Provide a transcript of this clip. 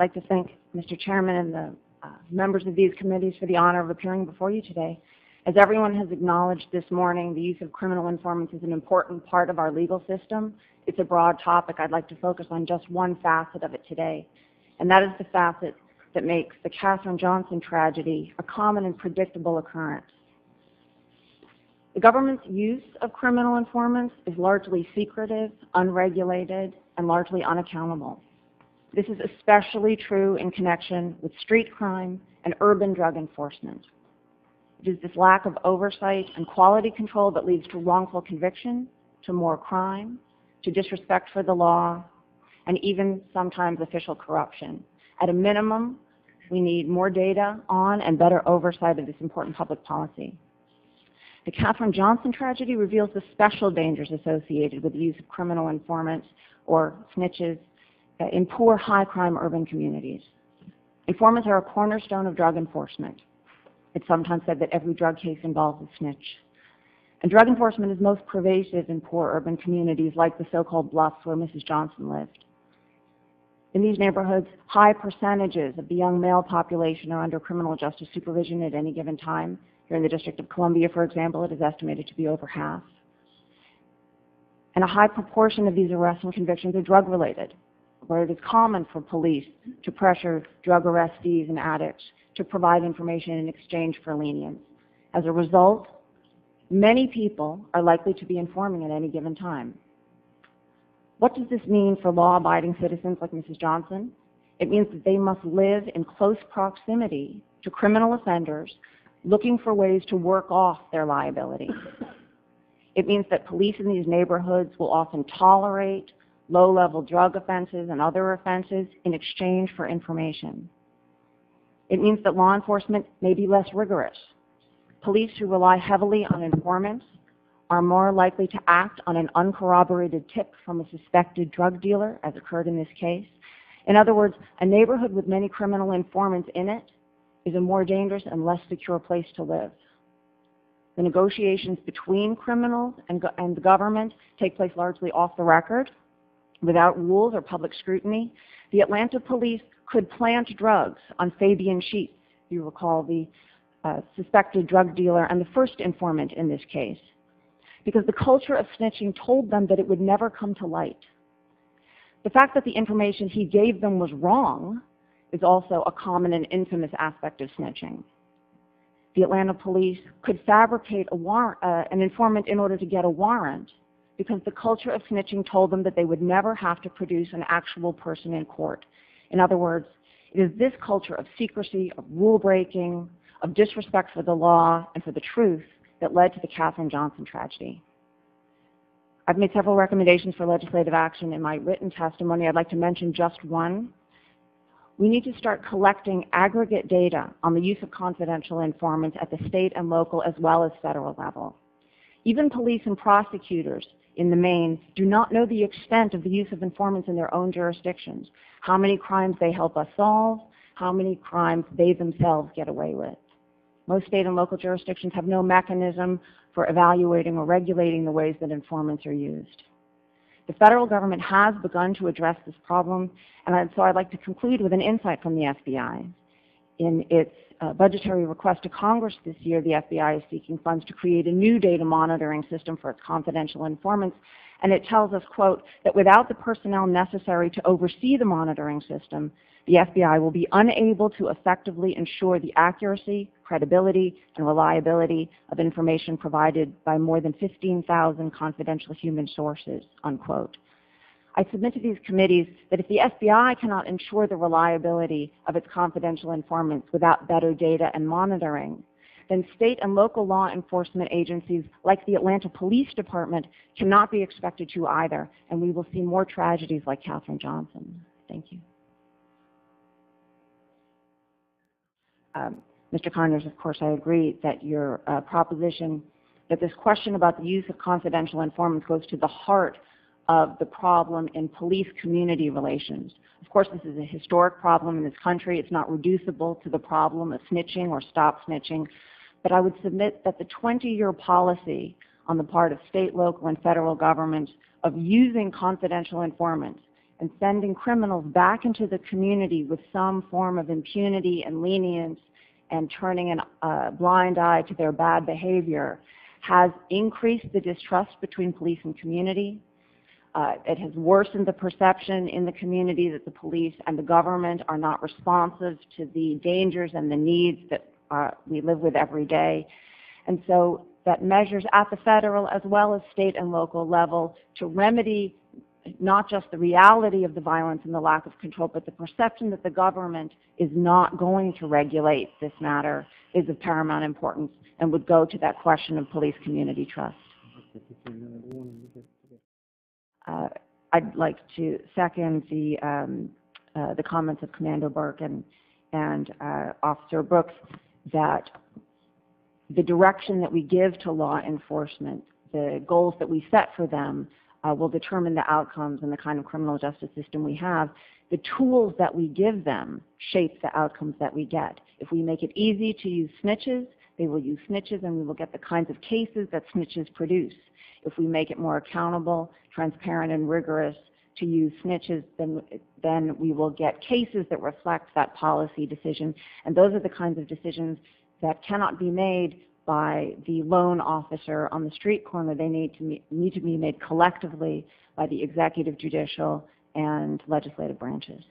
I'd like to thank Mr. Chairman and the members of these committees for the honor of appearing before you today. As everyone has acknowledged this morning, the use of criminal informants is an important part of our legal system. It's a broad topic. I'd like to focus on just one facet of it today, and that is the facet that makes the Katherine Johnson tragedy a common and predictable occurrence. The government's use of criminal informants is largely secretive, unregulated, and largely unaccountable. This is especially true in connection with street crime and urban drug enforcement. It is this lack of oversight and quality control that leads to wrongful conviction, to more crime, to disrespect for the law, and even sometimes official corruption. At a minimum, we need more data on and better oversight of this important public policy. The Katherine Johnson tragedy reveals the special dangers associated with the use of criminal informants or snitches in poor, high-crime urban communities. Informants are a cornerstone of drug enforcement. It's sometimes said that every drug case involves a snitch. And drug enforcement is most pervasive in poor urban communities like the so-called Bluffs where Mrs. Johnson lived. In these neighborhoods, high percentages of the young male population are under criminal justice supervision at any given time. Here in the District of Columbia, for example, it is estimated to be over half. And a high proportion of these arrests and convictions are drug-related, where it is common for police to pressure drug arrestees and addicts to provide information in exchange for lenience. As a result, many people are likely to be informing at any given time. What does this mean for law-abiding citizens like Mrs. Johnson? It means that they must live in close proximity to criminal offenders looking for ways to work off their liability. It means that police in these neighborhoods will often tolerate low-level drug offenses and other offenses in exchange for information. It means that law enforcement may be less rigorous. Police who rely heavily on informants are more likely to act on an uncorroborated tip from a suspected drug dealer, as occurred in this case. In other words, a neighborhood with many criminal informants in it is a more dangerous and less secure place to live. The negotiations between criminals and the government take place largely off the record, without rules or public scrutiny. The Atlanta police could plant drugs on Fabian Sheets, if you recall the suspected drug dealer and the first informant in this case, because the culture of snitching told them that it would never come to light. The fact that the information he gave them was wrong is also a common and infamous aspect of snitching. The Atlanta police could fabricate an informant in order to get a warrant because the culture of snitching told them that they would never have to produce an actual person in court. In other words, it is this culture of secrecy, of rule breaking, of disrespect for the law and for the truth that led to the Katherine Johnson tragedy. I've made several recommendations for legislative action in my written testimony. I'd like to mention just one. We need to start collecting aggregate data on the use of confidential informants at the state and local as well as federal level. Even police and prosecutors in the main do not know the extent of the use of informants in their own jurisdictions, how many crimes they help us solve, how many crimes they themselves get away with. Most state and local jurisdictions have no mechanism for evaluating or regulating the ways that informants are used. The federal government has begun to address this problem, and so I'd like to conclude with an insight from the FBI. In its budgetary request to Congress this year, the FBI is seeking funds to create a new data monitoring system for its confidential informants, and it tells us, quote, that without the personnel necessary to oversee the monitoring system, the FBI will be unable to effectively ensure the accuracy, credibility, and reliability of information provided by more than 15,000 confidential human sources, unquote. I submit to these committees that if the FBI cannot ensure the reliability of its confidential informants without better data and monitoring, then state and local law enforcement agencies like the Atlanta Police Department cannot be expected to either, and we will see more tragedies like Katherine Johnson. Thank you. Mr. Conyers, of course, I agree that your proposition that this question about the use of confidential informants goes to the heart of the problem in police-community relations. Of course, this is a historic problem in this country. It's not reducible to the problem of snitching or stop snitching. But I would submit that the 20-year policy on the part of state, local, and federal governments of using confidential informants and sending criminals back into the community with some form of impunity and lenience and turning a blind eye to their bad behavior has increased the distrust between police and community. It has worsened the perception in the community that the police and the government are not responsive to the dangers and the needs that we live with every day. And so that measures at the federal as well as state and local level to remedy not just the reality of the violence and the lack of control, but the perception that the government is not going to regulate this matter is of paramount importance and would go to that question of police-community trust. I'd like to second the comments of Commando Burke and Officer Brooks that the direction that we give to law enforcement, the goals that we set for them, will determine the outcomes and the kind of criminal justice system we have. The tools that we give them shape the outcomes that we get. If we make it easy to use snitches, they will use snitches and we will get the kinds of cases that snitches produce. If we make it more accountable, transparent, and rigorous to use snitches, then we will get cases that reflect that policy decision. And those are the kinds of decisions that cannot be made by the lone officer on the street corner. They need to be made collectively by the executive, judicial, and legislative branches.